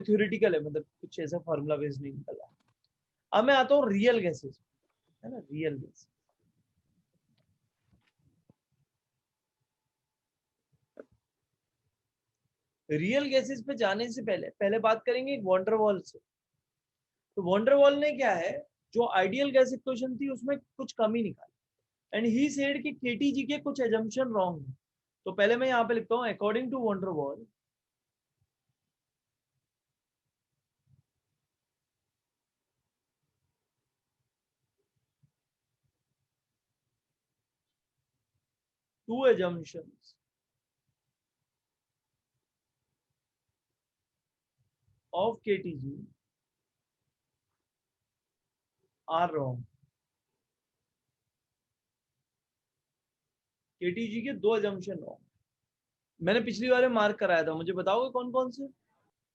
Theoretical है, मतलब कुछ ऐसा फॉर्मूला बेस नहीं निकला। अब मैं आता हूँ रियल गैसेस, है ना, रियल गैस। रियल गैसेस पे जाने से पहले बात करेंगे वॉन डेर वाल से। तो वॉन डेर वाल ने क्या है, जो आइडियल गैस इक्वेशन थी उसमें कुछ कमी निकाली, एंड ही सेड कि केटीजी के कुछ एजम्पशन रॉन्ग है। तो पहले मैं यहाँ पे लिखता हूँ according to van der Waal, two assumptions of KTG are wrong। KTG के दो assumption wrong। मैंने पिछली बार मार्क कराया था, मुझे बताओगे कौन कौन से?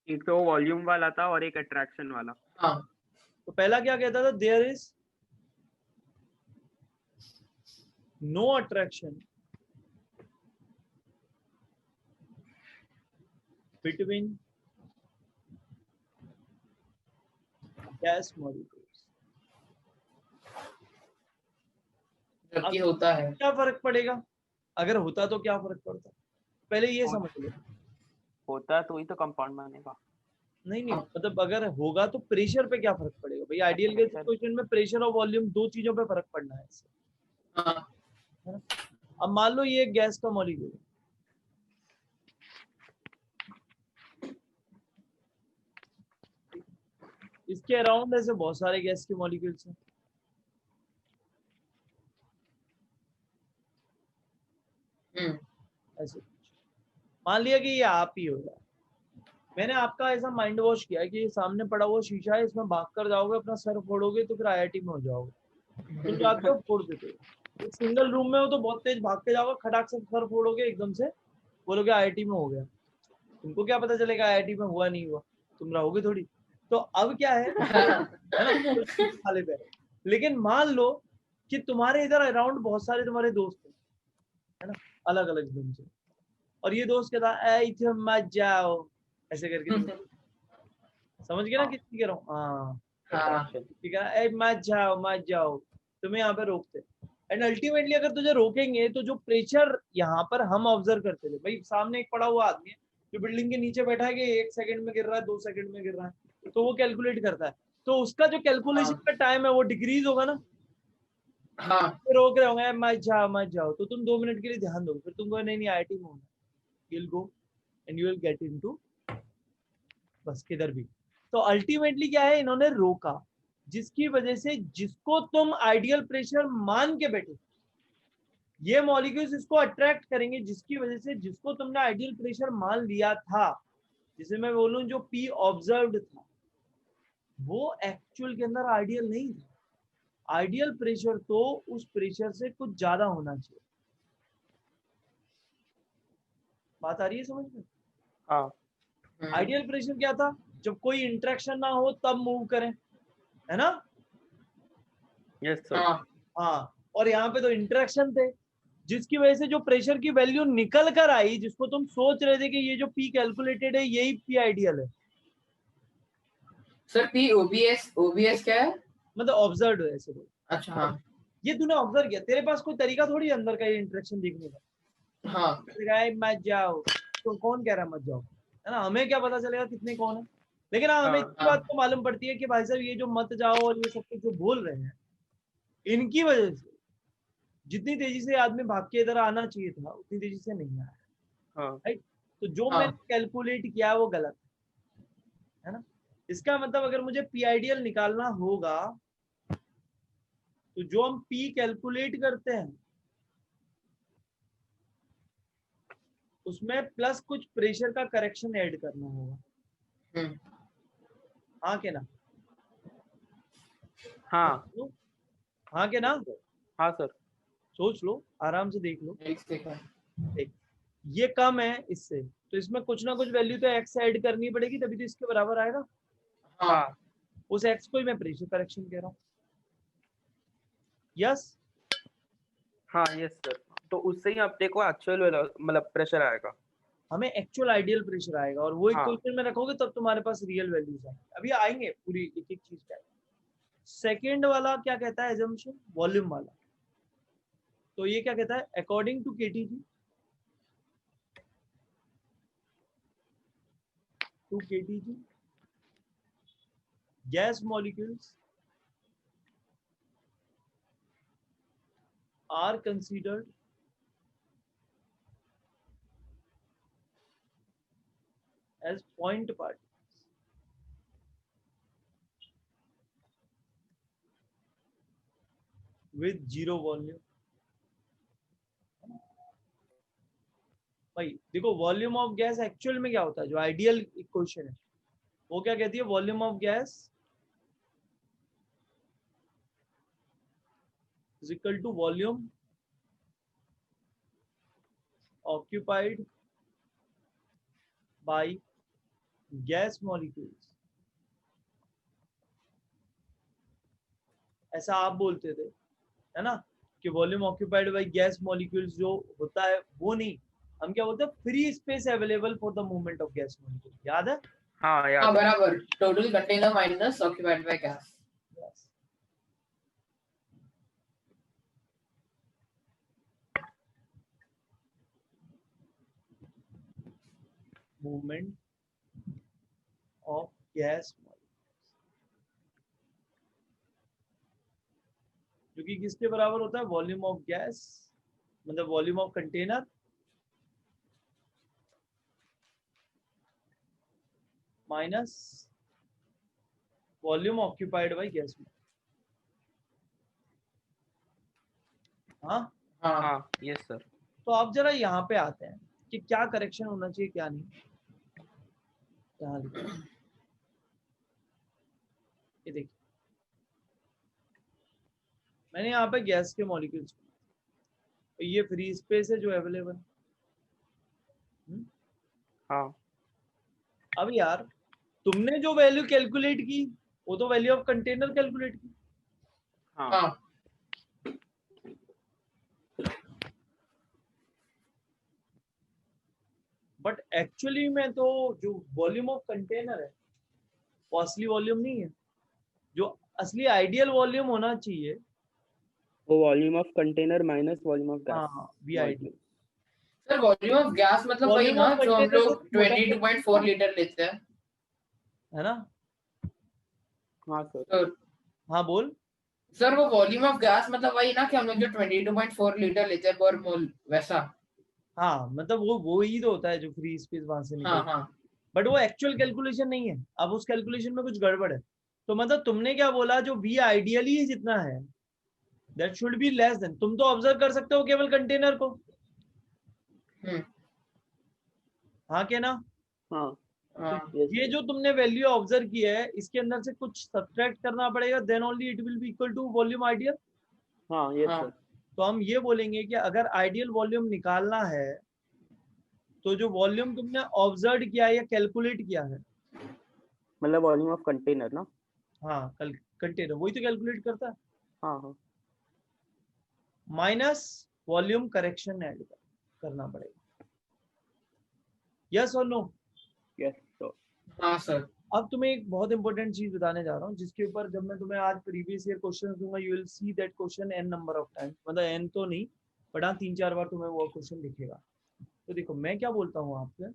एक तो वॉल्यूम वाला था और एक अट्रैक्शन वाला। हाँ, तो पहला क्या कहता था, there is no attraction between gas molecules. जबकि होता है। क्या फर्क पड़ेगा अगर होता, तो क्या फर्क पड़ता, पहले ये समझ लो। होता तो ही तो कंपाउंड बनेगा। नहीं मतलब अगर होगा तो प्रेशर पे क्या फर्क पड़ेगा भाई? आइडियल गैस इक्वेशन में प्रेशर और वॉल्यूम दो चीजों पे फर्क पड़ना है इससे। हाँ, अब मान लो ये गैस का मॉलिक्यूल है, इसके अराउंड ऐसे बहुत सारे गैस के मॉलिक्यूल्स हैं। ऐसे मान लिया कि ये आप ही हो गया, मैंने आपका ऐसा माइंड वॉश किया कि ये सामने पड़ा हुआ शीशा है, इसमें भाग कर जाओगे, अपना सर फोड़ोगे तो फिर आईआईटी में हो जाओगे। तुम जाते हो, फोड़ देते हो। एक सिंगल रूम में हो तो बहुत तेज भाग के जाओगे, खटाक से सर फोड़ोगे, एकदम से बोलोगे आईआईटी में हो गया। तुमको क्या पता चलेगा आईआईटी में हुआ नहीं हुआ, तुम रहोगे थोड़ी। तो अब क्या है ना, तो खाले पे। लेकिन मान लो कि तुम्हारे इधर अराउंड बहुत सारे तुम्हारे दोस्त हैं, है ना, अलग अलग एकदम से, और ये दोस्त कहता है इथे मत जाओ, ऐसे करके समझ गए ना किसकी कह रहा हूँ? हाँ, ठीक है, ए मत जाओ मत जाओ, तुम्हें यहाँ पे रोकते। एंड अल्टीमेटली अगर तुझे रोकेंगे तो जो प्रेशर यहाँ पर हम ऑब्जर्व करते थे, भाई सामने एक पड़ा हुआ आदमी है जो बिल्डिंग के नीचे बैठा है कि 1 सेकंड में गिर रहा है, 2 सेकंड में गिर रहा है, तो वो कैलकुलेट करता है, तो उसका जो कैलकुलेशन का टाइम है वो डिक्रीज होगा ना। हाँ, तो रोक रहे होंगे मत जाओ मत जाओ, तो तुम 2 मिनट के लिए ध्यान दो, फिर तुमको नहीं नहीं आईआईटी में होना, you will go and you will get into, बस किधर भी। तो अल्टीमेटली क्या है, इन्होंने रोका, जिसकी वजह से जिसको तुम आइडियल प्रेशर मान के बैठे, ये मॉलिक्यूल्स इसको अट्रैक्ट करेंगे, जिसकी वजह से जिसको तुमने आइडियल प्रेशर मान लिया था, जिसे मैं बोलूं जो पी ऑब्जर्व्ड था, वो एक्चुअल के अंदर आइडियल नहीं था। आइडियल प्रेशर तो उस प्रेशर से कुछ ज्यादा होना चाहिए। बात आ रही है समझ में? हाँ, आइडियल प्रेशर क्या था, जब कोई इंटरेक्शन ना हो तब मूव करें, है ना? Yes sir. हाँ, और यहाँ पे तो इंटरेक्शन थे, जिसकी वजह से जो प्रेशर की वैल्यू निकल कर आई, जिसको तुम सोच रहे थे कि ये जो पी कैलकुलेटेड है यही पी आइडियल है। सर पी ओबीएस क्या है? मतलब ऑब्जर्व है ऐसे बोल। अच्छा, हाँ ये तूने ऑब्जर्व किया, तेरे पास कोई तरीका थोड़ी अंदर का ये इंटरेक्शन देखने का। हाँ, मत जाओ, तो कौन कह रहा है मत जाओ, है ना? हमें क्या पता चलेगा कितने कौन है। लेकिन हाँ, हमें इतनी बात तो मालूम पड़ती है कि भाई साहब ये जो मत जाओ और ये सब कुछ जो बोल रहे हैं, इनकी वजह से जितनी तेजी से आदमी भाग के इधर आना चाहिए था उतनी तेजी से नहीं आया, राइट? तो जो मैंने कैलकुलेट किया वो गलत है ना। इसका मतलब अगर मुझे पी आइडियल निकालना होगा तो जो हम पी कैलकुलेट करते हैं उसमें प्लस कुछ प्रेशर का करेक्शन ऐड करना होगा। हाँ के ना? हाँ हाँ के ना? हाँ सर। सोच लो, आराम से देख लो। देख, ये कम है इससे, तो इसमें कुछ ना कुछ वैल्यू तो एक्स ऐड करनी पड़ेगी, तभी तो इसके बराबर आएगा। हाँ, उस एक्स को ही मैं प्रेशर करेक्शन कह रहा हूँ। यस, हाँ यस सर। तो उससे ही अपने को एक्चुअल मतलब प्रेशर आएगा। हमें एक्चुअल आइडियल प्रेशर आएगा और वो हाँ। इक्वेशन में रखोगे तब तुम्हारे पास रियल वैल्यूज आएंगे। अभी आएंगे पूरी एक एक चीज का। सेकेंड वाला क्या कहता है एजम्पशन, वॉल्यूम वाला। तो ये क्या कहता है, according to KTG, to KTG gas molecules are considered as point particles with zero volume। भाई देखो, वॉल्यूम ऑफ गैस एक्चुअल में क्या होता है, जो आइडियल इक्वेशन है वो क्या कहती है, volume of gas is equal to volume occupied by gas molecules। ऐसा आप बोलते थे है ना, कि volume occupied by gas molecules जो होता है वो नहीं, हम क्या बोलते हैं, free space available for the movement of gas molecule. याद है? हाँ याद हाँ है। बराबर, total container minus occupied by gas. Yes. Movement of gas जो कि किसके बराबर होता है, वॉल्यूम ऑफ गैस मतलब volume of container minus volume occupied by gas. हाँ हाँ हाँ यस सर। तो आप जरा यहाँ पे आते हैं कि क्या करेक्शन होना चाहिए क्या नहीं। यहाँ लिखो, ये देखिए मैंने यहाँ पे गैस के मॉलिक्यूल्स, ये फ्री स्पेस है जो अवेलेबल। हाँ अब यार तुमने जो वैल्यू कैलकुलेट की वो तो वैल्यू ऑफ कंटेनर कैलकुलेट की। हाँ हाँ बट एक्चुअली में तो जो वॉल्यूम ऑफ कंटेनर है वो असली वॉल्यूम नहीं है। जो असली आइडियल वॉल्यूम होना चाहिए वो volume of container minus volume of gas. हाँ V ideal. Sir, volume of gas मतलब वही वॉल्यूम ना ऑफ जो हम कंटेनर से लोग छोटा 22.4 लीटर लेते हैं, है ना। हाँ सर। तो हाँ बोल। सर वो वॉल्यूम ऑफ गैस मतलब वही ना कि हम लोग जो 22.4 लीटर लेते हैं पर मोल, वैसा। हाँ मतलब वो ही तो होता है जो फ्री स्पेस वहां से हाँ निकल। हाँ बट वो एक्चुअल कैलकुलेशन नहीं है। अब उस कैलकुलेशन में कुछ गड़बड़ है। तो मतलब तुमने क्या बोला, जो वी आइडियली जितना है that should be less than. तुम तो ऑब्जर्व कर सकते हो केवल कंटेनर को, हम्म, हाँ के ना। हाँ हाँ तो ये जो तुमने वैल्यू ऑब्जर्व की है इसके अंदर से कुछ सब्ट्रैक्ट करना पड़ेगा, then only it will be equal to volume ideal. हाँ यस हाँ सर। तो हम ये बोलेंगे कि अगर आइडियल वॉल्यूम निकालना है तो जो वॉल्यूम तुमने ऑब्जर्व किया या कैलकुलेट किया है, मतलब वॉल्यूम ऑफ कंटेनर ना। हाँ कंटेनर वही तो कैलकुलेट करता है, हाँ हाँ माइनस वॉल्यूम करेक्शन ऐड करना पड़ेगा। यस और नो? Yes sir. हाँ सर। अब तुम्हें एक बहुत इंपॉर्टेंट चीज बताने जा रहा हूँ जिसके ऊपर जब मैं तुम्हें आज प्रीवियस ईयर क्वेश्चन दूंगा you will see that question N number of time, मतलब एन तो नहीं बट हाँ 3-4 बार तुम्हें वो क्वेश्चन दिखेगा। तो देखो मैं क्या बोलता हूँ आपसे,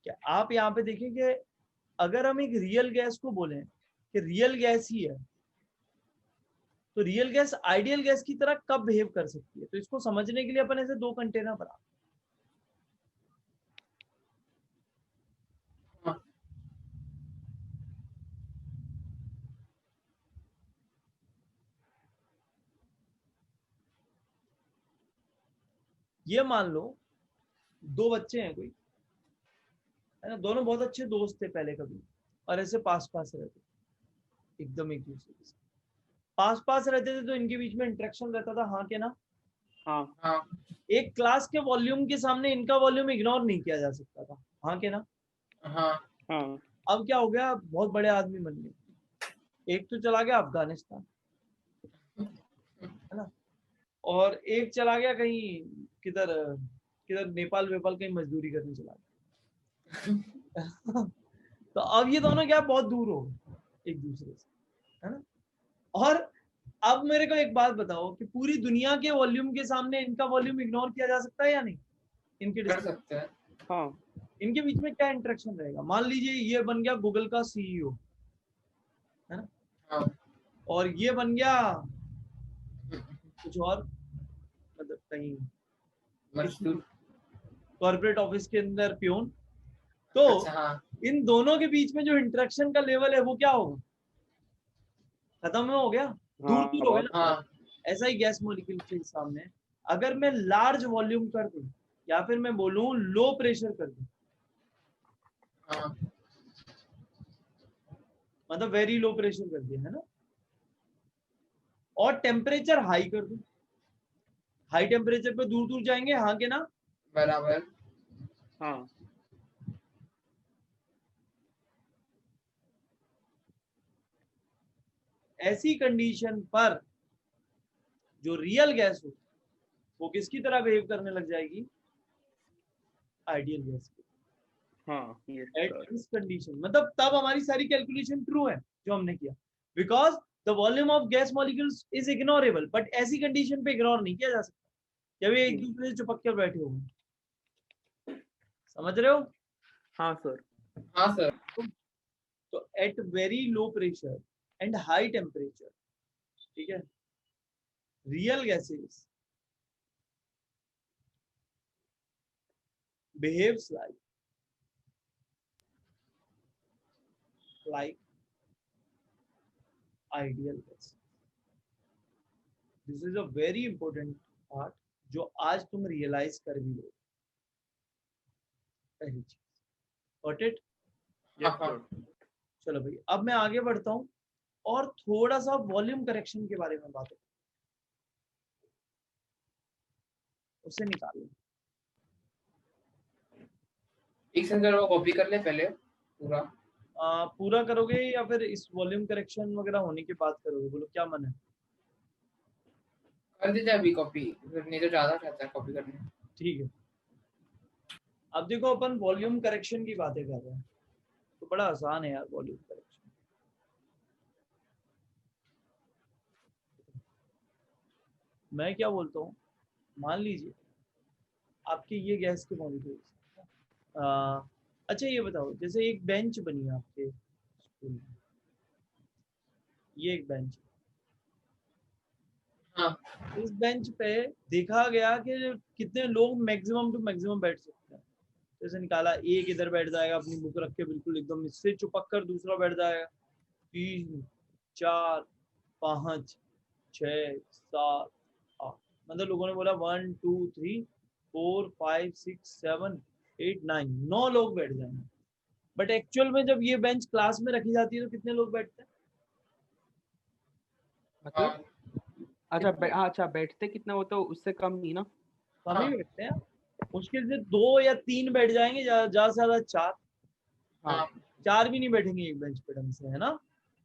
कि आप यहाँ पे देखें कि अगर हम एक रियल गैस को बोलें कि रियल गैस ही है, तो रियल गैस आइडियल गैस की तरह कब बिहेव कर सकती है। तो इसको समझने के लिए अपन ऐसे दो कंटेनर बना, हाँ ये मान लो दो बच्चे हैं कोई, है ना, दोनों बहुत अच्छे दोस्त थे पहले कभी और ऐसे पास पास रहते एकदम एक दूसरे के साथ पास पास रहते थे, तो इनके बीच में इंटरेक्शन रहता था, हाँ के ना। हाँ हाँ एक क्लास के वॉल्यूम के सामने इनका वॉल्यूम इग्नोर नहीं किया जा सकता था, हाँ के ना। हाँ हाँ अब क्या हो गया, बहुत बड़े आदमी बन गए, एक तो चला गया अफगानिस्तान, है ना, और एक चला गया कहीं किधर किधर नेपाल वेपाल कहीं मजदूरी करने चला गया। तो अब ये दोनों क्या बहुत दूर हो गए एक दूसरे से, है ना। और अब मेरे को एक बात बताओ कि पूरी दुनिया के वॉल्यूम के सामने इनका वॉल्यूम इग्नोर किया जा सकता है या नहीं, इनके कर डिस्टेंस, सकते हैं। हाँ इनके बीच में क्या इंटरेक्शन रहेगा। मान लीजिए ये बन गया गूगल का सीईओ, है ना, हाँ और ये बन गया कुछ और, मतलब कहीं मजदूर। कॉर्पोरेट ऑफिस के अंदर प्यून। तो अच्छा हाँ इन दोनों के बीच में जो इंटरेक्शन का लेवल है वो क्या होगा, खत्म हो गया, दूर हाँ दूर हो गया ना। हाँ ऐसा ही गैस मॉलिक्यूल के सामने अगर मैं लार्ज वॉल्यूम कर दूं या फिर मैं बोलूं लो प्रेशर कर दूं, हाँ मतलब वेरी लो प्रेशर कर दिया, है ना, और टेम्परेचर हाई कर दूं, हाई टेम्परेचर पे दूर दूर जाएंगे, हाँ के ना। बराबर। हाँ ऐसी कंडीशन पर जो रियल गैस हो वो किसकी तरह बिहेव करने लग जाएगी, आइडियल गैस की। हाँ yes at sir. This condition, मतलब तब हमारी सारी कैलकुलेशन ट्रू है जो हमने किया, because the volume of gas molecules is ignorable. But ऐसी कंडीशन पे इग्नोर नहीं किया जा सकता जब ये एक दूसरे से चिपक कर बैठे हुए हैं, समझ रहे हो। हाँ सर। हाँ सर। तो at very low pressure and high temperature, ठीक है, real gases behaves like ideal gas. This is a very important part जो आज तुम रियलाइज कर भी लो, पहली चीज। Got it. हाँ यस हाँ सर। चलो भाई अब मैं आगे बढ़ता हूँ और थोड़ा सा वॉल्यूम करेक्शन के बारे में बात करूँ, उसे निकालो। एक सेकंड सर, वो कॉपी कर ले पहले पूरा। पूरा करोगे या फिर इस वॉल्यूम करेक्शन वगैरह होने के बाद करोगे, बोलो क्या मन है। कर दीजिए अभी कॉपी, फिर नहीं तो ज्यादा कहता है कॉपी करने। ठीक है, अब देखो अपन वॉल्यूम करेक्शन की बातें कर रहे हैं तो बड़ा आसान है यार वॉल्यूम करेक्शन। मैं क्या बोलता हूँ, मान लीजिए आपके ये गैस के मॉलिक्यूल्स, अच्छा ये बताओ जैसे एक बेंच बनी है आपके स्कूल में, ये एक बेंच, हाँ इस बेंच पे देखा गया कि कितने लोग मैक्सिमम टू मैक्सिमम बैठ सकते हैं। जैसे निकाला एक इधर बैठ जाएगा अपनी बुक रख के बिल्कुल एकदम इससे चुपक कर, दूसरा बैठ जाएगा, 3 4 5 6 7 8, मतलब लोगों ने बोला 1 2 3 4 5 6 7 8 9, 9 लोग बैठ जाएंगे। बट एक्चुअल में जब ये बेंच क्लास में रखी जाती है तो कितने लोग बैठते हैं, मतलब हाँ अच्छा हाँ, अच्छा बैठते कितना हो तो उससे कम नहीं ना। कम ही हाँ बैठते हैं, मुश्किल से 2 या 3 बैठ जाएंगे, ज्यादा से ज्यादा 4, हाँ हाँ 4 भी नहीं बैठेंगे एक बेंच पे ढंग से, है ना।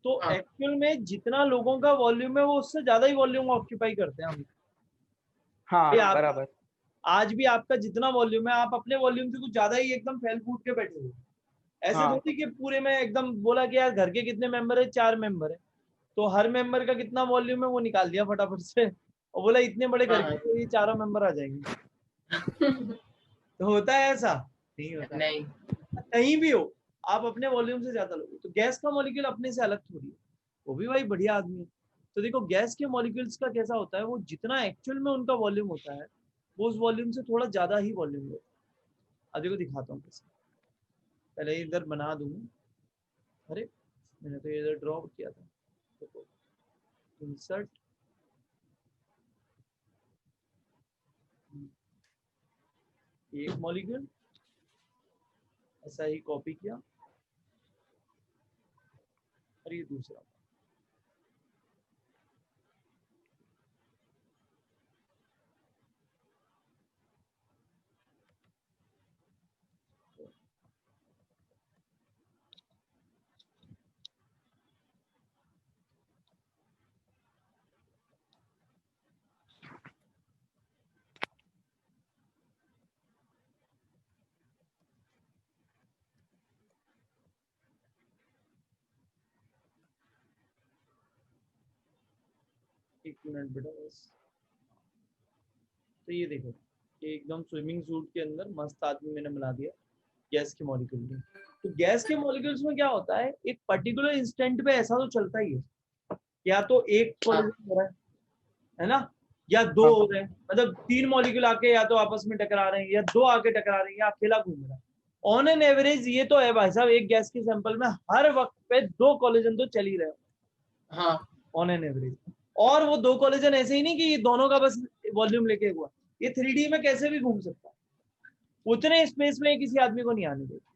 तो हाँ एक्चुअल में जितना लोगों का वॉल्यूम है वो उससे ज्यादा ही वॉल्यूम ऑक्यूपाई करते हैं हम। हाँ ये आपका बराबर। आज भी आपका जितना वॉल्यूम है आप अपने वॉल्यूम से कुछ ज्यादा ही एकदम फैल फूट के बैठे हो। ऐसे हाँ थोड़ी कि पूरे में एकदम बोला कि यार घर के कितने मेंबर है, 4 मेंबर है, तो हर मेंबर का कितना वॉल्यूम है वो निकाल दिया फटाफट से और बोला इतने बड़े घर के हाँ तो ये चारों मेंबर आ जाएंगे। तो होता है ऐसा, नहीं होता। नहीं। कहीं भी हो आप अपने वॉल्यूम से ज्यादा लोगे। तो गैस का मॉलिक्यूल अपने से अलग थोड़ी है, वो भी भाई बढ़िया आदमी है। तो देखो गैस के मॉलिक्यूल्स का कैसा होता है, वो जितना एक्चुअल में उनका वॉल्यूम होता है वो उस वॉल्यूम से थोड़ा ज्यादा ही वॉल्यूम होता है। अब देखो दिखाता हूँ कैसे, पहले इधर बना दूंगा। अरे मैंने तो इधर ड्रॉ किया था, देखो इंसर्ट, एक मॉलिक्यूल ऐसा ही कॉपी किया और ये दूसरा। एक मिनट बेटा बस। तो ये देखो, ये एकदम स्विमिंग सूट के अंदर मस्त आदमी मैंने बना दिया गैस के मॉलिक्यूल में। तो गैस के मॉलिक्यूल्स में क्या होता है, एक पर्टिकुलर इंस्टेंट पे ऐसा तो चलता ही है, या तो एक कोलिजन हो रहा है ना, या दो हो रहे हैं, मतलब तीन मॉलिक्यूल आके या तो आपस में टकरा रहे हैं, या दो आके टकरा रहे हैं, या अकेला घूम रहा है। ऑन एन एवरेज ये तो है भाई साहब, एक गैस के सैंपल में हर वक्त पे दो कोलिजन तो चल ही रहे हैं। हाँ ऑन एन एवरेज। और वो दो कोलिजन ऐसे ही नहीं कि ये दोनों का बस वॉल्यूम लेके हुआ, ये 3D में कैसे भी घूम सकता है, उतने स्पेस में किसी आदमी को नहीं आने देगा।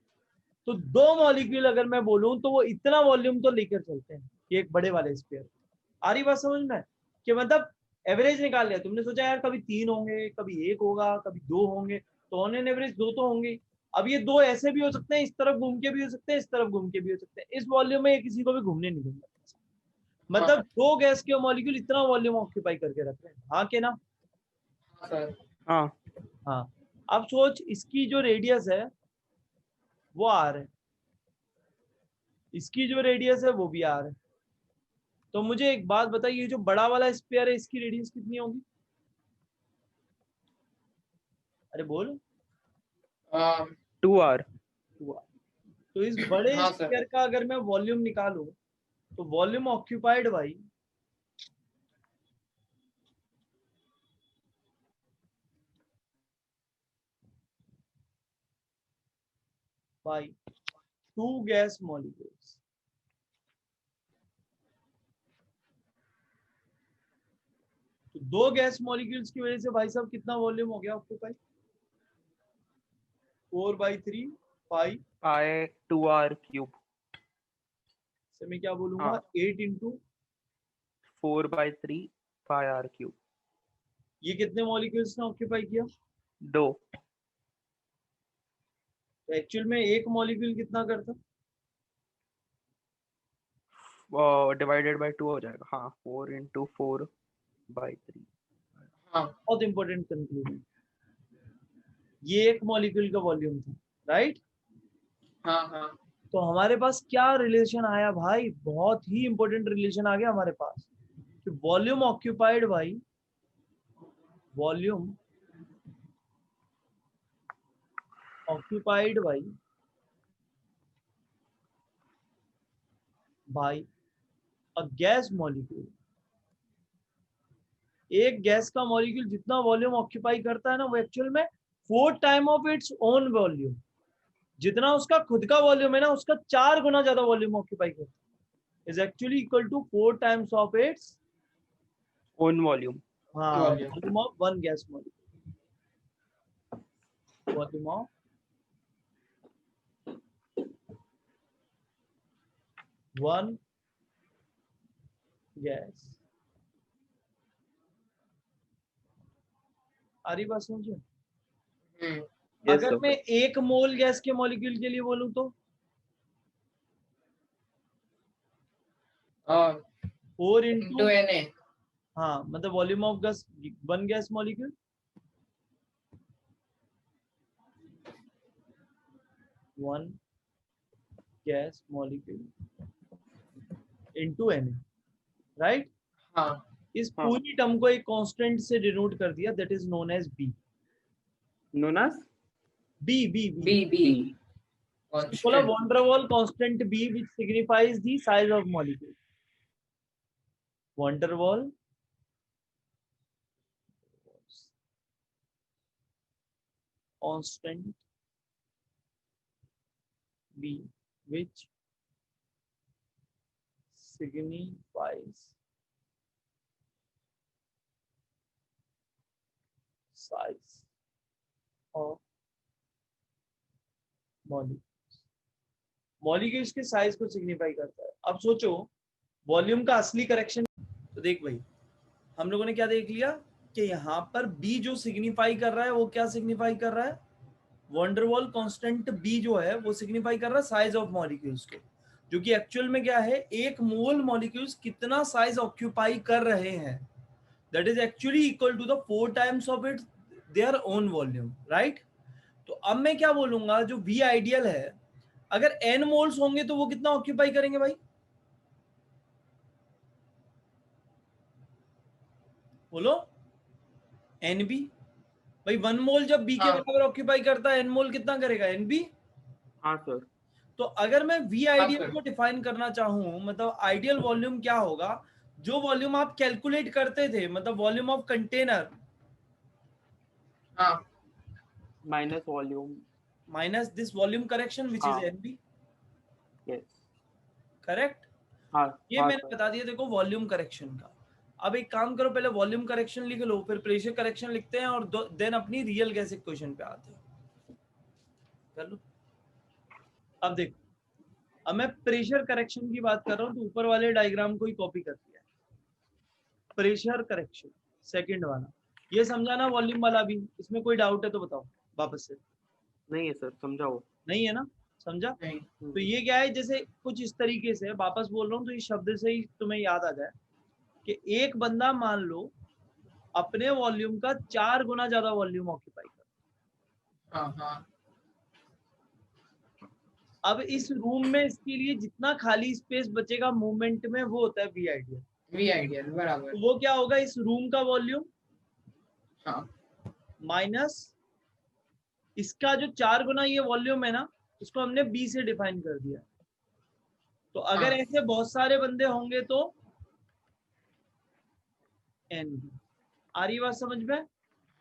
तो दो मॉलिक्यूल अगर मैं बोलूं तो वो इतना वॉल्यूम तो लेकर चलते हैं, ये एक बड़े वाले स्पेयर। आ रही बात समझ में, कि मतलब एवरेज निकाल लिया तुमने, सोचा यार कभी तीन होंगे, कभी एक होगा, कभी दो होंगे, तो ऑन एन एवरेज दो तो होंगे। अब ये दो ऐसे भी हो सकते हैं, इस तरफ घूम के भी हो सकते हैं, इस तरफ घूम के भी हो सकते हैं, इस वॉल्यूम में ये किसी को भी घूमने नहीं देंगे। मतलब दो गैस के मॉलिक्यूल इतना वॉल्यूम ऑक्यूपाई करके रखते हैं, हाँ के ना? सर। हाँ हाँ। अब सोच, इसकी जो रेडियस है वो आर है, इसकी जो रेडियस है वो भी आर है। तो मुझे एक बात बताइए, जो बड़ा वाला स्पेयर है इसकी रेडियस कितनी होगी? अरे बोल। 2r। तो इस बड़े हाँ सर। स्पेयर का अगर मैं वॉल्यूम निकालूं, तो volume occupied by two gas molecules. तो दो गैस मॉलिक्यूल्स की वजह से भाई साहब कितना वॉल्यूम हो गया ऑक्यूपाइड? 4/3 पाई पाई 2r क्यूब। से मैं क्या बोलूंगा, हाँ 8 इंटू 4/3 पाई r क्यूब। ये कितने मॉलिक्यूल्स ने ऑक्यूपाई किया? 2। तो एक्चुअल में एक मॉलिक्यूल कितना करता? डिवाइडेड बाय 2 हो जाएगा। हाँ 4 × 4/3। हाँ बहुत इंपॉर्टेंट कंक्लूजन, ये एक मॉलिक्यूल का वॉल्यूम था, राइट? हाँ हाँ। तो हमारे पास क्या रिलेशन आया भाई, बहुत ही इंपॉर्टेंट रिलेशन आ गया हमारे पास, कि वॉल्यूम ऑक्यूपाइड भाई, volume occupied by a gas molecule. एक गैस का मॉलिक्यूल जितना वॉल्यूम ऑक्यूपाई करता है ना, वो एक्चुअल में 4 time of its own volume, जितना उसका खुद का वॉल्यूम है ना, उसका 4 गुना ज्यादा वॉल्यूम ऑक्यूपाई करता है, is actually equal to 4 times of its own volume. Volume. Volume of one gas molecule, volume of one gas. आ रही बात समझिए? यस अगर सर। मैं एक मोल गैस के मॉलिक्यूल के लिए बोलूं तो 4 इंटू इंटू, Na। हाँ मतलब volume of gas, one gas molecule, one gas molecule into Na, right? हाँ इस हाँ पूरी टर्म को एक कांस्टेंट से डिनोट कर दिया, that is known as B. Known as B B B B B बोला constant. Van der Waals constant B which signifies the size of molecule. Van der Waals constant B which signifies size of molecules। Molecules के size को signify करता है। अब सोचो volume का असली correction, तो देख भाई हम लोगों ने क्या देख लिया कि यहाँ पर बी जो सिग्निफाई कर रहा है वो क्या सिग्निफाई कर रहा है, van der Waals constant b जो है वो सिग्निफाई कर रहा है साइज ऑफ मॉलिक्यूल्स को, जो कि एक्चुअल में क्या है, एक मोल मॉलिक्यूल्स कितना साइज ऑक्यूपाई कर रहे हैं, that is actually equal to the 4 times of it their own volume, right? तो अब मैं क्या बोलूंगा, जो वी आइडियल है, अगर एन मोल्स होंगे तो वो कितना ऑक्यूपाई करेंगे भाई? बोलो NB। भाई 1 मोल जब B के हाँ। बराबर ऑक्यूपाई करता है, N मोल कितना करेगा NB। हाँ सर। तो अगर मैं V आइडियल सर। को डिफाइन करना चाहूं, मतलब आइडियल वॉल्यूम क्या होगा, जो वॉल्यूम आप कैलकुलेट करते थे, मतलब वॉल्यूम ऑफ कंटेनर हाँ minus volume. Minus this volume correction which is हाँ। NB, yes. करेक्ट। हाँ ये हाँ मैंने सर। बता दिया देखो वॉल्यूम करेक्शन का। अब एक काम करो, पहले वॉल्यूम करेक्शन लिख लो, फिर प्रेशर करेक्शन लिखते हैं, और देन अपनी रियल गैस इक्वेशन पे आते हैं। कर लो। अब देखो, अब मैं प्रेशर करेक्शन की बात कर रहा हूँ, तो ऊपर वाले डायग्राम को ही कॉपी कर दिया है। प्रेशर करेक्शन सेकंड वाला, ये समझाना वॉल्यूम वाला भी। इसमें कोई डाउट है तो बताओ वापस से। नहीं है सर, समझाओ। नहीं है ना, समझा। नहीं। तो ये क्या है, जैसे कुछ इस तरीके से वापस बोल रहा हूँ, तो इस शब्द से ही तुम्हें याद आ जाए कि एक बंदा मान लो अपने वॉल्यूम का 4 गुना ज्यादा वॉल्यूम ऑक्यूपाई कर। हाँ हाँ अब इस रूम में इसके लिए जितना खाली स्पेस बचेगा मूवमेंट में, वो होता है वी आइडियल। वी आइडियल बराबर। तो वो क्या होगा, इस रूम का वॉल्यूम हाँ माइनस इसका जो 4 गुना ये वॉल्यूम है ना, इसको हमने बी से डिफाइन कर दिया। तो अगर हाँ। ऐसे बहुत सारे बंदे होंगे तो एन बी। आ रही बात समझ में।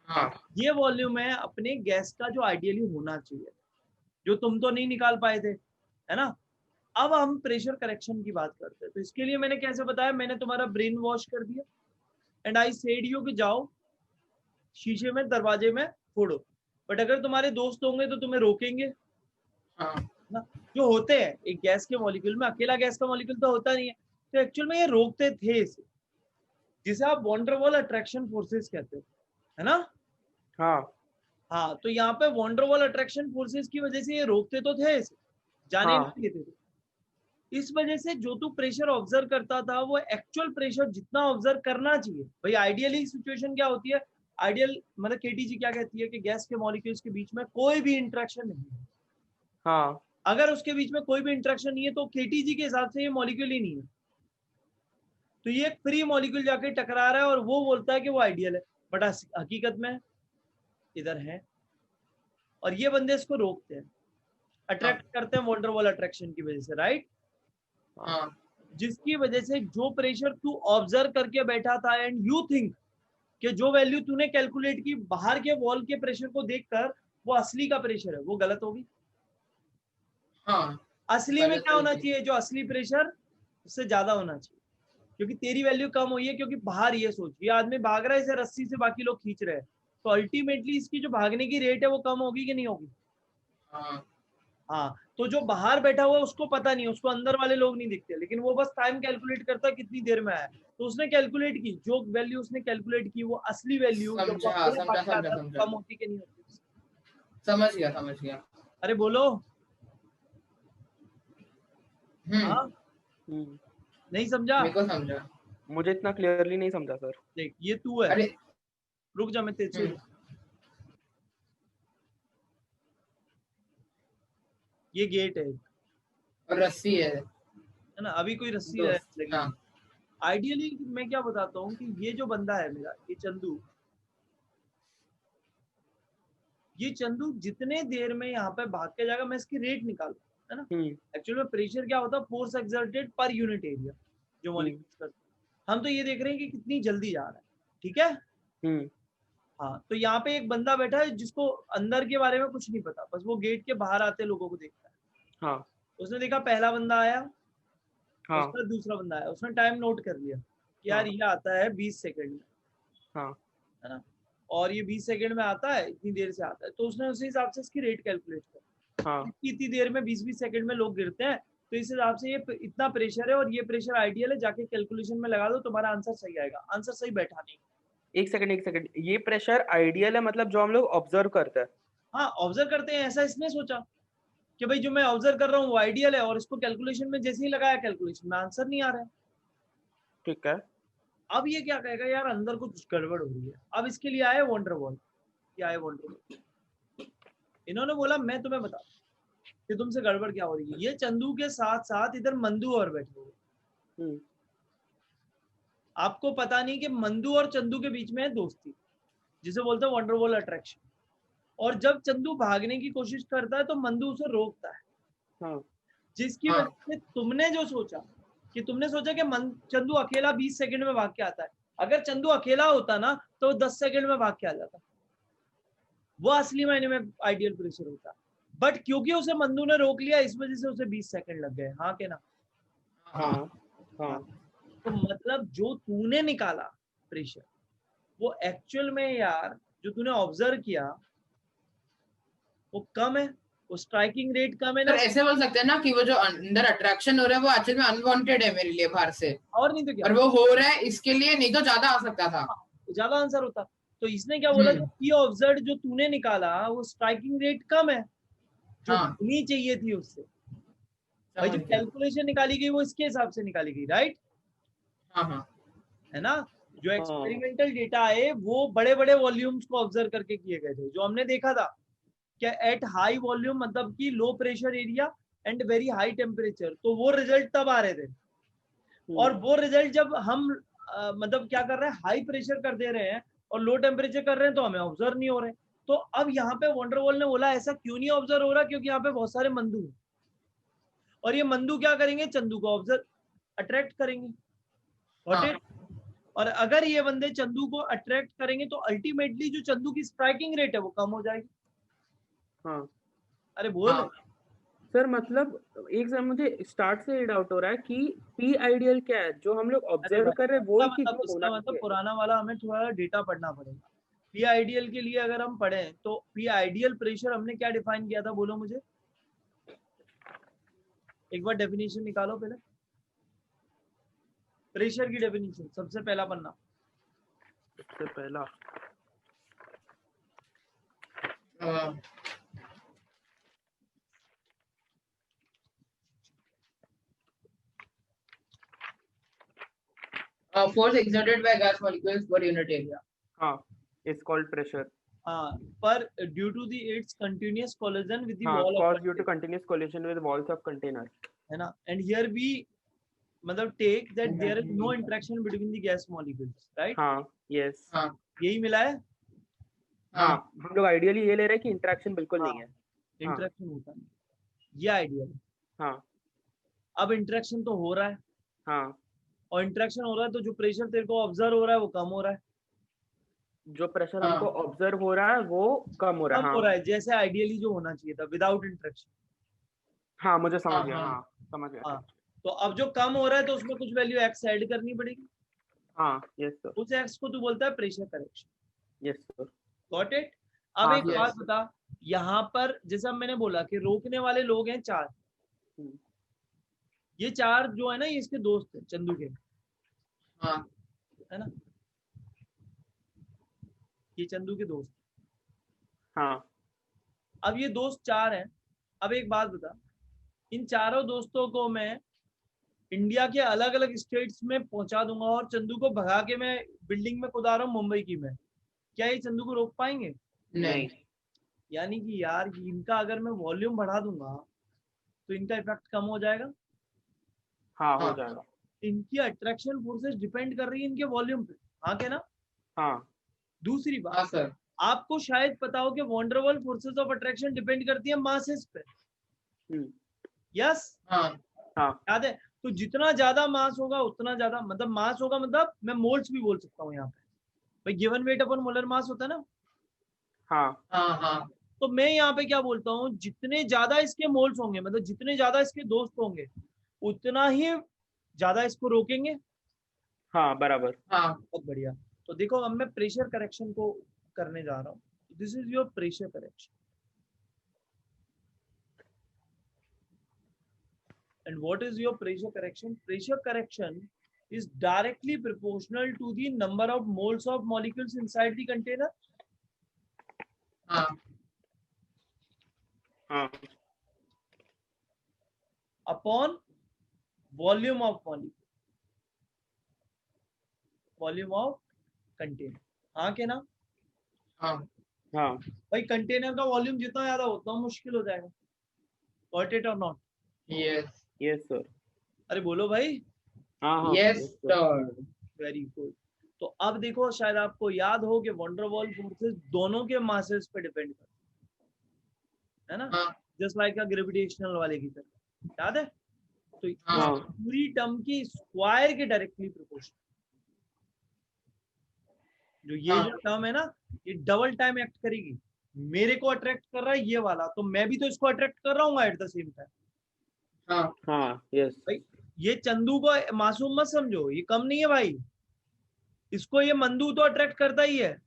हाँ ये वॉल्यूम है अपने गैस का जो आइडियली होना चाहिए, जो तुम तो नहीं निकाल पाए थे, है ना। अब हम प्रेशर करेक्शन की बात करते हैं। तो इसके लिए मैंने कैसे बताया, मैंने तुम्हारा ब्रेन वॉश कर दिया एंड आई सेड यू कि जाओ शीशे में दरवाजे में फोड़ो। बट अगर तुम्हारे दोस्त होंगे तो तुम्हें रोकेंगे हाँ ना, जो होते हैं एक गैस के मॉलिक्यूल में, अकेला गैस का मॉलिक्यूल तो होता नहीं है, तो एक्चुअल में ये रोकते थे इसे, जिसे आप van der Waals attraction forces कहते हो, है ना। हाँ हाँ, तो यहाँ पे van der Waals attraction forces की वजह से ये रोकते तो थे इसे, जाने हाँ। नहीं देते थे। इस वजह से जो तू प्रेशर ऑब्जर्व करता था, वो एक्चुअल प्रेशर जितना ऑब्जर्व करना चाहिए। भाई आइडियली सिचुएशन क्या होती है, आइडियल मतलब केटीजी क्या कहती है कि गैस के मॉलिक्यूल्स के बीच में कोई भी इंटरेक्शन नहीं है। हाँ अगर उसके बीच में कोई भी इंटरेक्शन नहीं है तो केटीजी के हिसाब से ये मॉलिक्यूल ही नहीं है। तो ये एक फ्री मॉलिक्यूल जाके टकरा रहा है और वो बोलता है कि वो आइडियल है, बट हकीकत में इधर है। और ये बंदे इसको रोकते हैं, अट्रैक्ट करते हैं वॉन डेर वाल अट्रैक्शन की वजह से, राइट। हाँ जिसकी वजह से जो प्रेशर तू ऑब्जर्व करके बैठा था एंड यू थिंक कि जो वैल्यू तूने कैलकुलेट की बाहर के वॉल के प्रेशर को देखकर वो असली का प्रेशर है, वो गलत होगी। हाँ असली में गलत क्या होना होगी। चाहिए, जो असली प्रेशर उससे ज्यादा होना चाहिए, क्योंकि तेरी वैल्यू कम हुई है। क्योंकि बाहर ये सोच, ये आदमी भाग रहा है, इसे रस्सी से बाकी लोग खींच रहे हैं, तो अल्टीमेटली इसकी जो भागने की रेट है वो कम होगी कि नहीं होगी। हाँ हाँ, तो जो बाहर बैठा हुआ है उसको पता नहीं, उसको अंदर वाले लोग नहीं दिखते, लेकिन वो बस टाइम कैलकुलेट करता है कितनी देर में आया। तो उसने कैलकुलेट की, जो वैल्यू उसने कैलकुलेट की वो असली वैल्यू जब वो समझा अकेले समझा भाग के आता समझा है तो समझा कम होती कि नहीं होती। समझ गया समझ गया। अरे बोलो। हाँ, हम्म। नहीं समझा। मेरे को समझा। मुझे इतना क्लियरली नहीं समझा सर। देख ये तू है, अरे रुक जा मैं तेरे से ये गेट है और रस्सी है ना, अभी कोई रस्सी दोस्त। लगी। हाँ आइडियली मैं क्या बताता हूँ कि ये जो बंदा है मेरा, ये चंदू, ये चंदू जितने देर में यहाँ पे भाग के जाएगा मैं इसकी रेट निकालू, है ना। एक्चुअली में प्रेशर क्या होता है, force exerted per unit area जो मॉलिक्यूल्स करते हैं। हम तो ये देख रहे हैं कि कितनी जल्दी जा रहा है, ठीक है। हाँ, तो यहाँ पे एक बंदा बैठा है जिसको अंदर के बारे में कुछ नहीं पता, बस वो गेट के बाहर आते लोगों को देखता है। हाँ उसने देखा पहला बंदा आया, हाँ उसका दूसरा बंदा आया, उसने टाइम नोट कर लिया कि यार ये आता है 20 सेकंड में, हाँ है ना, और ये 20 सेकंड में आता है, इतनी देर से आता है, तो उसने उसी हिसाब से इसकी रेट कैलकुलेट कर। हाँ इतनी देर में 20-20 सेकंड में लोग गिरते हैं, तो इस हिसाब से ये इतना प्रेशर है और ये प्रेशर आइडियल है, जाके कैलकुलेशन में लगा दो, तुम्हारा आंसर सही आएगा। आंसर सही बैठा नहीं। एक सेकंड, ये प्रेशर आइडियल है मतलब जो हम लोग ऑब्जर्व करते हैं। हाँ, ऑब्जर्व करते हैं, ऐसा इसने सोचा कि भाई जो मैं ऑब्जर्व कर रहा हूँ वो आइडियल है, और इसको कैलकुलेशन में जैसे ही लगाया कैलकुलेशन में आंसर नहीं आ रहा है। ठीक है। अब ये क्या कहेगा, यार अंदर कुछ गड़बड़ हो रही है। अब इसके लिए आए वॉन डेर वाल, क्या आए वॉन डेर वाल, इन्होंने बोला मैं तुम्हें बता कि तुमसे गड़बड़ क्या हो रही है। ये चंदू के साथ साथ इधर मंदू और बैठे हुए। आपको पता नहीं कि मंदू और चंदू के बीच में है दोस्ती, जिसे बोलते हैं वंडरवॉल अट्रैक्शन। और जब चंदू भागने की कोशिश करता है तो मंदू उसे रोकता है, हाँ जिसकी हाँ। वजह से तुमने जो सोचा कि चंदू अकेला 20 सेकंड में भाग के आता है, अगर चंदू अकेला होता ना तो 10 सेकंड में भाग के आ जाता, वो असली मायने में आइडियल प्रेशर होता। बट क्योंकि उसे मंदू ने रोक लिया, इस वजह से उसे 20 सेकंड लग गए। हाँ के ना? हाँ हाँ तो मतलब जो तूने निकाला प्रेशर, वो एक्चुअल में यार जो तूने ऑब्जर्व किया वो कम है, वो स्ट्राइकिंग रेट कम है सर ना। ऐसे बोल सकते हैं ना कि वो जो अंदर अट्रैक्शन हो रहा है वो एक्चुअली में अनवांटेड है मेरे लिए बाहर से, और नहीं तो क्या, और वो हो रहा है इसके लिए, नहीं तो ज्यादा आ सकता था। ज्यादा आंसर होता। तो इसने क्या बोला, जो पी ऑब्जर्व जो तूने निकाला वो स्ट्राइकिंग रेट कम है, जो हाँ होनी चाहिए थी उससे। भाई जो समझ गया। कैलकुलेशन निकाली गई वो इसके हिसाब से निकाली गई, राइट? हाँ हाँ है ना? जो हाँ एक्सपेरिमेंटल डेटा है वो बड़े बड़े वॉल्यूम्स को ऑब्जर्व करके किए गए थे, जो हमने देखा था कि एट हाई वॉल्यूम मतलब कि low pressure area and very high temperature, तो वो रिजल्ट तब आ रहे थे। और वो रिजल्ट जब हम मतलब क्या कर रहे हैं, हाई प्रेशर कर दे रहे हैं और लो टेम्परेचर कर रहे हैं, तो हमें ऑब्जर्व नहीं हो रहे। तो अब यहाँ पे वंडरवॉल ने बोला ऐसा क्यों नहीं ऑब्जर्व हो रहा, क्योंकि यहाँ पे बहुत सारे मंदू हैं, और ये मंदू क्या करेंगे, चंदू को ऑब्जर्व अट्रैक्ट करेंगे। Got हाँ it? और अगर ये बंदे चंदू को अट्रैक्ट करेंगे तो अल्टीमेटली जो चंदू की स्ट्राइकिंग रेट है वो कम हो जाएगी। हाँ अरे बोल। हाँ। सर मतलब एक सर मुझे स्टार्ट से डाउट हो रहा है कि पी आइडियल क्या है, जो हम लोग अरे ऑब्जर्व भाई कर रहे हैं वो ही कि जो उसका होना मतलब चाहिए। पुराना वाला हमें थोड़ा डेटा पढ़ना पड़ेगा। पी आइडियल के लिए अगर हम पढ़ें तो पी आइडियल प्रेशर हमने क्या डिफाइन किया था, बोलो मुझे एक बार डेफिनेशन निकालो पहले, प्रेशर की डेफिनेशन सबसे पहला पन्ना। सबसे पहला force exerted by gas molecules per unit area. हाँ इज कॉल्ड प्रेशर। हाँ, पर due to the its continuous collision with the हाँ wall of cause due to continuous collision with walls of container. है ना? एंड हियर वी मतलब take that there is no interaction between the gas molecules, right? हाँ yes हाँ यही मिला है। हाँ हाँ हम लोग आइडियली ये ले रहे हैं कि इंटरेक्शन बिल्कुल हाँ, नहीं है। हाँ इंटरेक्शन होता नहीं, ये आइडियल है। हाँ अब इंटरेक्शन तो हो रहा है, हाँ और इंटरेक्शन हो रहा है तो जो प्रेशर तेरे को ऑब्जर्व हो रहा है वो कम हो रहा है। जो प्रेशर हाँ हमको ऑब्जर्व हो रहा है वो कम हो रहा है। कम हो हाँ रहा है, जैसे आइडियली जो होना चाहिए था विदाउट इंटरेक्शन। हाँ मुझे समझ हाँ गया। हाँ हाँ समझ गया। हाँ, तो अब जो कम हो रहा है तो उसमें कुछ वैल्यू एक्स ऐड करनी पड़ेगी, हाँ यस सर। उस एक्स को तू बोलता है pressure correction. Yes sir. Got it? अब हाँ एक सर। बात yes. बता, यहाँ पर जैसा मैंने बोला कि रोकने वाले लोग हैं 4, ये 4 जो है ना ये इसके दोस्त हैं चंदू के, हाँ है ना? ये चंदू के दोस्त। हाँ अब ये दोस्त 4 हैं। अब एक बात बता, इन चारों दोस्तों को मैं इंडिया के अलग अलग स्टेट्स में पहुंचा दूंगा और चंदू को भगा के मैं बिल्डिंग में कुदा रहा हूँ मुंबई की में, क्या ये चंदू को रोक पाएंगे? नहीं। यानी कि यार इनका अगर मैं वॉल्यूम बढ़ा दूंगा तो इनका इफेक्ट कम हो जाएगा। हाँ हो हाँ जाएगा। इनकी अट्रैक्शन फोर्सेस डिपेंड कर रही है इनके वॉल्यूम पे। हाँ क्या ना? हाँ दूसरी हाँ बात, सर। आपको शायद पता हो कि van der Waals forces of attraction depend करती है मासेस पे। यस, हाँ हाँ याद है? तो जितना ज्यादा मास होगा उतना ज्यादा, मतलब मास होगा मतलब मैं मोल्स भी बोल सकता हूँ यहाँ पे, भाई गिवन वेट अपन मोलर मास होता है ना। हाँ हाँ हाँ तो मैं यहाँ पे क्या बोलता हूँ, जितने ज्यादा इसके मोल्स होंगे मतलब जितने ज्यादा इसके दोस्त होंगे उतना ही ज्यादा इसको रोकेंगे। हाँ बराबर। हाँ बहुत बढ़िया। तो देखो अब मैं प्रेशर करेक्शन को करने जा रहा हूँ। This is your pressure correction. And what is your pressure correction? Pressure correction is directly proportional to the number of moles of molecules inside the container हाँ हाँ upon volume of molecule, volume of container. हाँ के ना? हाँ हाँ भाई container का volume जितना ज्यादा उतना मुश्किल हो जाएगा। Got it or not? yes yes sir. अरे बोलो भाई। हाँ हाँ yes yes, sir. sir. Very good. तो अब देखो, शायद आपको याद हो कि वंडर वॉल फोर्सेस दोनों के मासेस पे डिपेंड करते है ना, हाँ जस्ट लाइक ग्रेविटेशनल वाले की तरह, याद है? तो इस हाँ पूरी टर्म की स्क्वायर के डायरेक्टली प्रोपोर्शनल, जो ये हाँ। जो टर्म है ना, ये डबल टाइम एक्ट करेगी। मेरे को अट्रैक्ट कर रहा है ये वाला, तो मैं भी तो इसको अट्रैक्ट कर रहा हूँ एट द सेम टाइम। हाँ हाँ यस भाई ये चंदू को मासूम मत समझो, ये कम नहीं है भाई, इसको ये मंदू तो अट्रैक्ट करता ही है,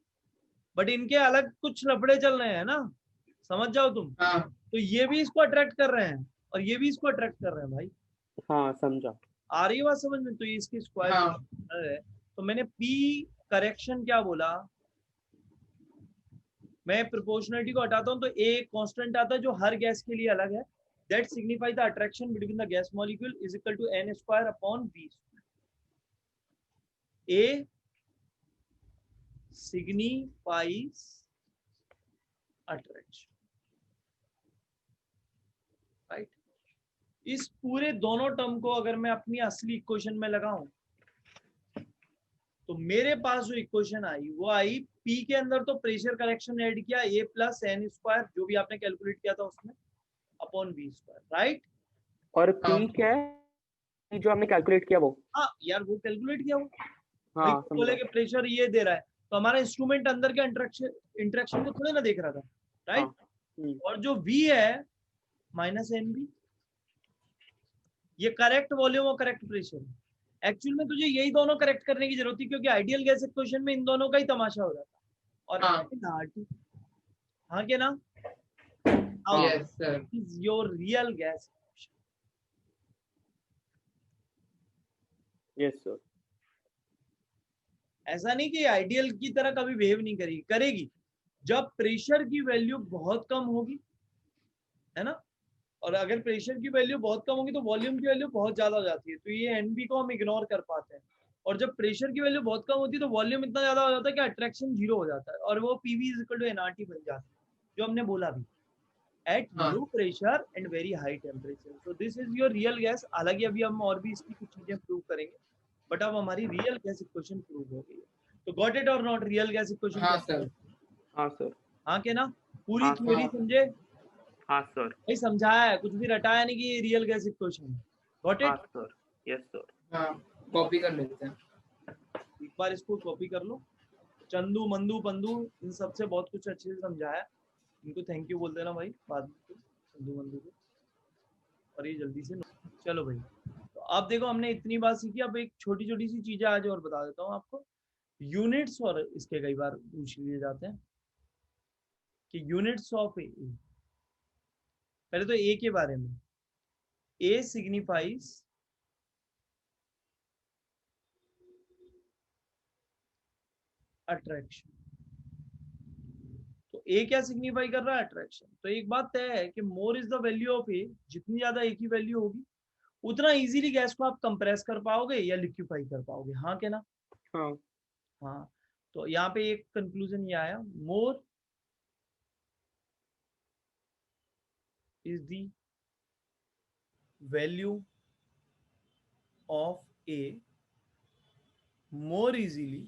बट इनके अलग कुछ लफड़े चल रहे हैं ना, समझ जाओ तुम। हाँ तो ये भी इसको अट्रैक्ट कर रहे हैं और ये भी इसको अट्रैक्ट कर रहे हैं भाई। हाँ समझा। आ रही है बात समझ में? तो ये इसकी स्क्वायर हाँ है। तो मैंने पी करेक्शन क्या बोला, मैं प्रोपोर्शनलिटी को हटाता हूं तो ए कांस्टेंट आता है जो हर गैस के लिए अलग है, that signify the attraction between the gas molecule is equal to n square upon v। A signifies attraction, right. इस पूरे दोनों टर्म को अगर मैं अपनी असली इक्वेशन में लगाऊं तो मेरे पास जो इक्वेशन आई वो आई, पी के अंदर तो प्रेशर करेक्शन ऐड किया ए प्लस एन स्क्वायर जो भी आपने कैलकुलेट किया था उसमें अपॉन वी स्क्वायर, राइट। और हाँ पी क्या है जो हमने कैलकुलेट किया वो? हाँ यार वो कैलकुलेट किया वो, भाई हाँ बोले समझा। कि प्रेशर ये दे रहा है, तो हमारा इंस्ट्रूमेंट अंदर के इंटरेक्शन को थोड़े ना देख रहा था, राइट। हाँ और जो v है माइनस एन बी, ये करेक्ट वॉल्यूम और करेक्ट प्रेशर है। एक्चुअल में तुझे यही दोनों करेक्ट करने की जरूरत थी, क्योंकि आइडियल गैस इक्वेशन में इन दोनों का ही तमाशा हो जाता और हाँ हाँ के ना, yes sir is your real gas. Yes sir. ऐसा नहीं कि आइडियल की तरह कभी बिहेव नहीं करेगी, करेगी जब प्रेशर की वैल्यू बहुत कम होगी, है ना। और अगर प्रेशर की वैल्यू बहुत कम होगी तो वॉल्यूम की वैल्यू बहुत ज्यादा हो जाती है, तो ये एनबी को हम इग्नोर कर पाते हैं। और जब प्रेशर की वैल्यू बहुत कम होती है तो वॉल्यूम इतना ज्यादा हो जाता है कि अट्रैक्शन जीरो हो जाता है और वो PV is equal to NRT बन जाता है, जो हमने बोला भी, एट हाँ low pressure and very high temperature. So this is your real gas. हालांकि अभी हम और भी इसकी कुछ चीजें प्रूव करेंगे, बट अब हमारी रियल गैस इक्वेशन प्रूव हो गई है। तो गॉट इट और नॉट, रियल गैस इक्वेशन हाँ कैसे है? सर हाँ सर। हाँ के ना, पूरी हाँ थ्योरी सर। समझे? हाँ सर। भाई समझाया है, कुछ भी रटाया नहीं कि ये रियल गैस इक्वेशन। गॉट हाँ इट? सर। Yes sir. हाँ कॉपी कर लेते हैं। एक बार इसको कॉपी कर लो। चंदू मंदू पंदू इन सबसे बहुत कुछ अच्छे से समझाया, इनको थैंक यू बोल देना भाई बाद में, चंदू मंदू को। और ये जल्दी से चलो भाई। तो अब देखो हमने इतनी बात सीखी, अब एक छोटी छोटी सी चीजें आज और बता देता हूँ आपको। यूनिट्स और इसके कई बार पूछ लिए जाते हैं कि यूनिट्स ऑफ ए। पहले तो ए के बारे में, ए सिग्निफाइज अट्रैक्शन। तो ए क्या सिग्निफाई कर रहा है? अट्रैक्शन। तो एक बात तय है कि more is the value of A, जितनी ज्यादा ए की वैल्यू होगी उतना इजीली गैस को आप कंप्रेस कर पाओगे या लिक्विफाई कर पाओगे, हाँ के ना। हाँ हाँ, तो यहाँ पे एक कंक्लूजन ये आया, मोर is the value of A more easily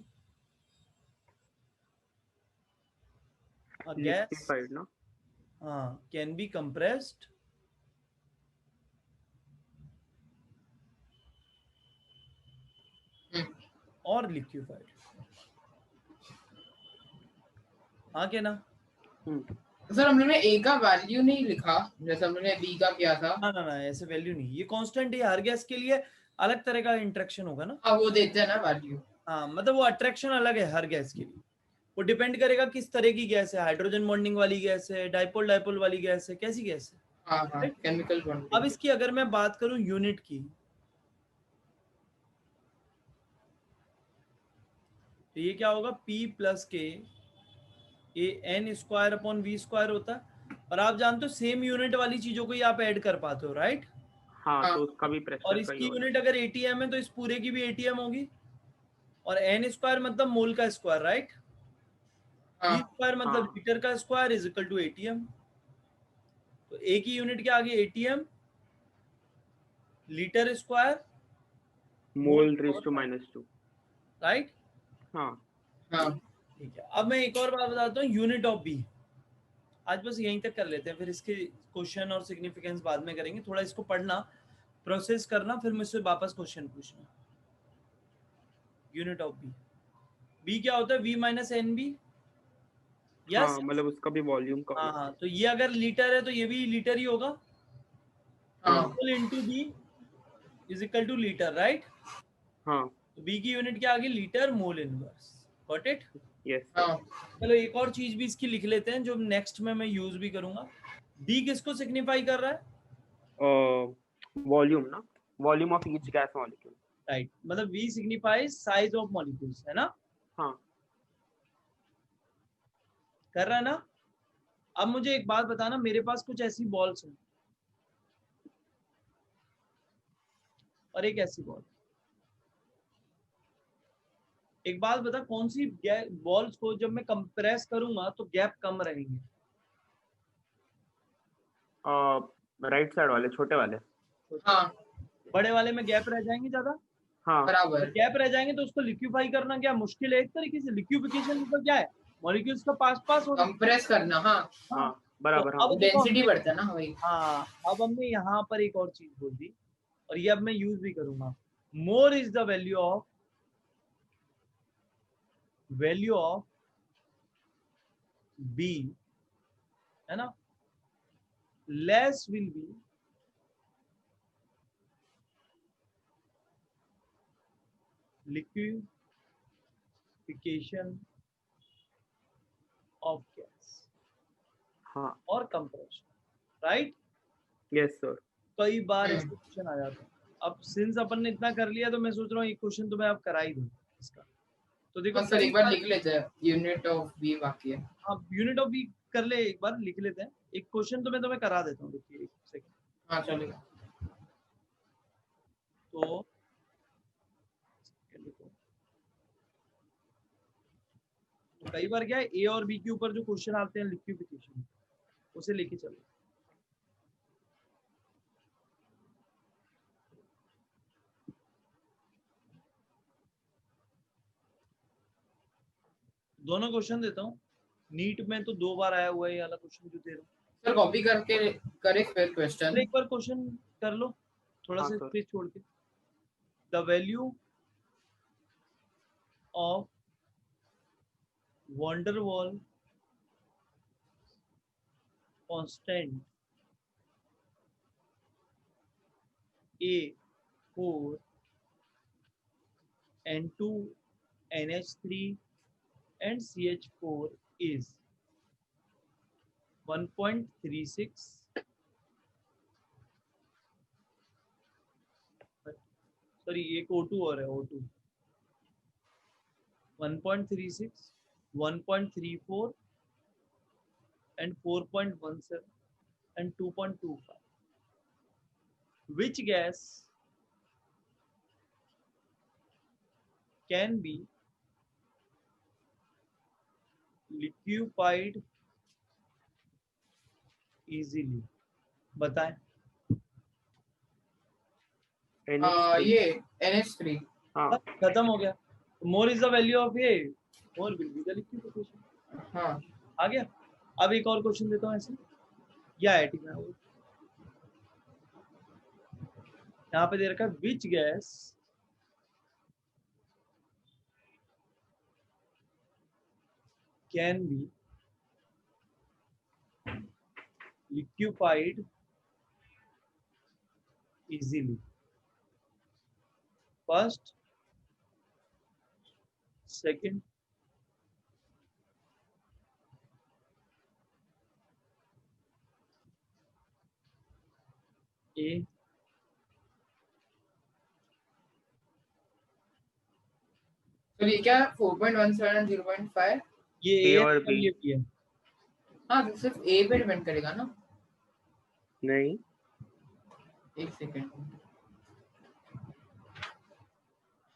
a gas liquefied ना। can be compressed or liquefied, हाँ के ना। सर हमने ए का वैल्यू नहीं लिखा जैसे हमने बी का किया था। ना ना ना, ऐसे वैल्यू नहीं, ये कांस्टेंट है, हर गैस के लिए अलग तरह का इंटरेक्शन होगा ना। हाँ वो देते हैं ना वैल्यू। हाँ मतलब वो अट्रैक्शन अलग है हर गैस के लिए, वो डिपेंड करेगा किस तरह की गैस है, हाइड्रोजन बॉन्डिंग वाली गैस है, डाइपोल डाइपोल वाली गैस है, कैसी गैस है। हाँ हाँ केमिकल अब बॉन्डिंग। इसकी अगर मैं बात करूं यूनिट की, तो ये क्या होगा, P प्लस के A n square upon V square होता है। और आप जानते हो सेम यूनिट वाली चीजों को ही आप ऐड कर पाते हो, राइट। हाँ हाँ तो उसका भी और प्रेशर का ही इसकी होगा। यूनिट अगर एटीएम है तो इस पूरे की भी एटीएम होगी, और एन स्क्वायर मतलब मोल का स्क्वायर, राइट। वी हाँ स्क्वायर मतलब हाँ लीटर का square is equal to ATM. तो ए की यूनिट क्या आ गई, ATM, litre square, mole mole raise power to five. -2। Right? हाँ हाँ ठीक है, अब मैं एक और बात बताता हूँ, यूनिट ऑफ बी। आज बस यहीं तक कर लेते हैं, फिर इसके क्वेश्चन और सिग्निफिकेंस बाद में करेंगे। थोड़ा इसको पढ़ना, प्रोसेस करना, फिर मुझसे वापस क्वेश्चन पूछना। यूनिट ऑफ बी, बी क्या होता है? V minus n b. हाँ, मतलब उसका भी वॉल्यूम का हाँ, तो ये अगर लीटर है तो ये भी लीटर ही होगा। हाँ mole into B is equal to litre, right? हाँ तो बी की यूनिट क्या आ गई? Litre mole inverse. Got it? Yes हाँ चलो एक और चीज भी इसकी लिख लेते हैं जो नेक्स्ट में मैं यूज भी करूंगा। बी किसको सिग्निफाई कर रहा है? वॉल्यूम ना, volume of each gas molecule. Right, मतलब V signifies size of molecules, है ना? हाँ कर रहा है ना? अब मुझे एक बात बताना, मेरे पास कुछ ऐसी बॉल्स हैं और एक ऐसी बॉल। एक बात बता, कौन सी बॉल्स को जब मैं कंप्रेस करूंगा तो गैप कम रहेंगे? राइट साइड वाले, छोटे वाले। हाँ बड़े वाले में गैप रह जाएंगे ज्यादा। हाँ बराबर। गैप रह जाएंगे तो उसको लिक्विफाई करना क्या मुश्किल है? एक तरीके से लिक्विफिकेशन मतलब क्या है? मॉलिक्यूल्स का पास पास होना। कंप्रेस करना, हाँ हाँ, हाँ तो बराबर। हाँ अब देखो डेंसिटी हमने, बढ़ता है ना वही। हाँ, अब हमने यहाँ पर एक और चीज बोल दी और ये अब मैं यूज भी करूंगा। More is the value of b, है ना? Less will be liquefaction of gas हाँ और कंप्रेशन, राइट? Yes sir. कई बार ऐसे क्वेश्चन आ जाते हैं। अब सिंस अपन ने इतना कर लिया तो मैं सोच रहा हूँ एक क्वेश्चन तो मैं अब करा ही दूं इसका। तो देखो बस सर कई एक बार बार, लिख लेते हैं, यूनिट ऑफ बी बाकी है। आप यूनिट ऑफ बी कर ले, एक बार लिख लेते हैं। एक क्वेश्चन तो मैं तुम्हें करा देता हूँ, देखिए एक सेकंड। हाँ चलेगा। तो कई बार क्या है, ए और बी के ऊपर जो क्वेश्चन आते हैं लिक्विफिकेशन, उसे लेके चलो। दोनों क्वेश्चन देता हूँ। नीट में तो 2 बार आया हुआ है ये वाला क्वेश्चन जो दे रहा हूँ। सर कॉपी करके करे फिर क्वेश्चन। एक बार क्वेश्चन कर लो, थोड़ा हाँ सा सर। स्पेस छोड़ के। The value of wonder wall constant A4 N2 NH3 and CH4 is 1.36, sorry एक O2 और है, O2 1.36, 1.34 and 4.17 and 2.25. Which gas can be liquefied easily? बताएं। NH3। ये NH3। हाँ खत्म हो गया। मोर is the value of A, more will be the liquefaction. हाँ आ गया। अब एक और क्वेश्चन देता हूँ ऐसे, या है ठीक है। यहाँ पे दे रखा है which gas can be liquefied easily? First, second, A, तो ये क्या 4.17 और 0.5? ये A A है और और B। ये B है। हाँ तो सिर्फ ए पे डिपेंड करेगा ना। नहीं, एक सेकेंड।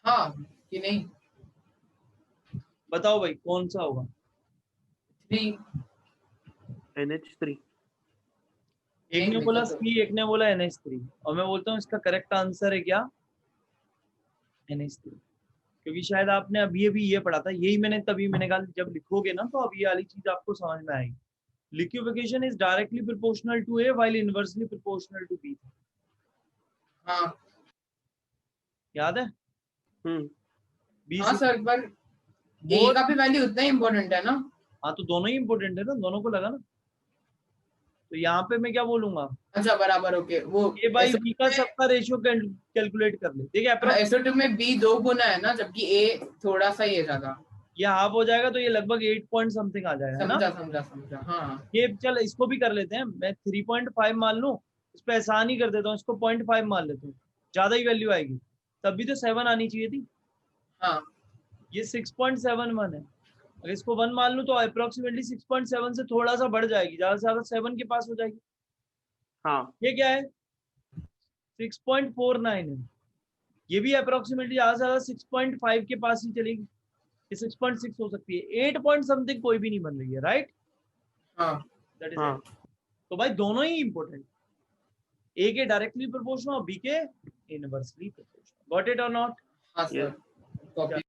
हाँ कि नहीं? बताओ भाई कौन सा होगा? 3। NH3। एक ने नहीं बोला लिखा तो। C, एक ने बोला NH3, और मैं बोलता हूँ इसका करेक्ट आंसर है क्या? NH3। क्योंकि शायद आपने अभी अभी ये पढ़ा था, यही मैंने तभी मैंने कहा जब लिखोगे ना तो अब ये वाली चीज आपको समझ में आएगी। Liquefaction is directly proportional to a while inversely proportional to b. हाँ याद है? बी हाँ सर, पर ए का भी वैल्यू उतना ही इम्पोर्टेंट है ना? हाँ तो दोनों ही इंपॉर्टेंट है ना, दोनों को लगा ना। तो यहाँ पे मैं क्या बोलूंगा, अच्छा बराबर, ओके। वो ए बाई बी का सबका रेशियो कैलकुलेट कर ले। देखिए अप्रोक्स SO2 में बी 2 गुना है ना, जबकि ए थोड़ा सा ही है ज्यादा। ये हाफ हो जाएगा तो ये लगभग 8 पॉइंट समथिंग आ जाएगा ना। समझा हाँ। ये चल इसको भी कर लेते हैं, मैं 3.5 मान लूं, इस पे आसान ही कर देता हूँ, इसको 0.5 मान लेता हूँ, ज्यादा ही वैल्यू आएगी। तब भी तो 7 आनी चाहिए थी। हाँ ये 6.71 है, अगर इसको 1 मान लूं तो अप्रोक्सीमेटली 6.7 से थोड़ा सा बढ़ जाएगी, ज्यादा से ज्यादा 7 के पास हो जाएगी। हाँ ये क्या है 6.49 है, ये भी अप्रोक्सीमेटली ज्यादा से ज्यादा 6.5 के पास ही चलेगी, ये 6.6 हो सकती है, 8 पॉइंट समथिंग कोई भी नहीं बन रही है, राइट? हाँ दैट इज हाँ तो भाई दोनों ही इंपॉर्टेंट, ए के डायरेक्टली प्रोपोर्शनल और बी के इनवर्सली प्रोपोर्शनल। गॉट इट और नॉट? हाँ सर, कॉपी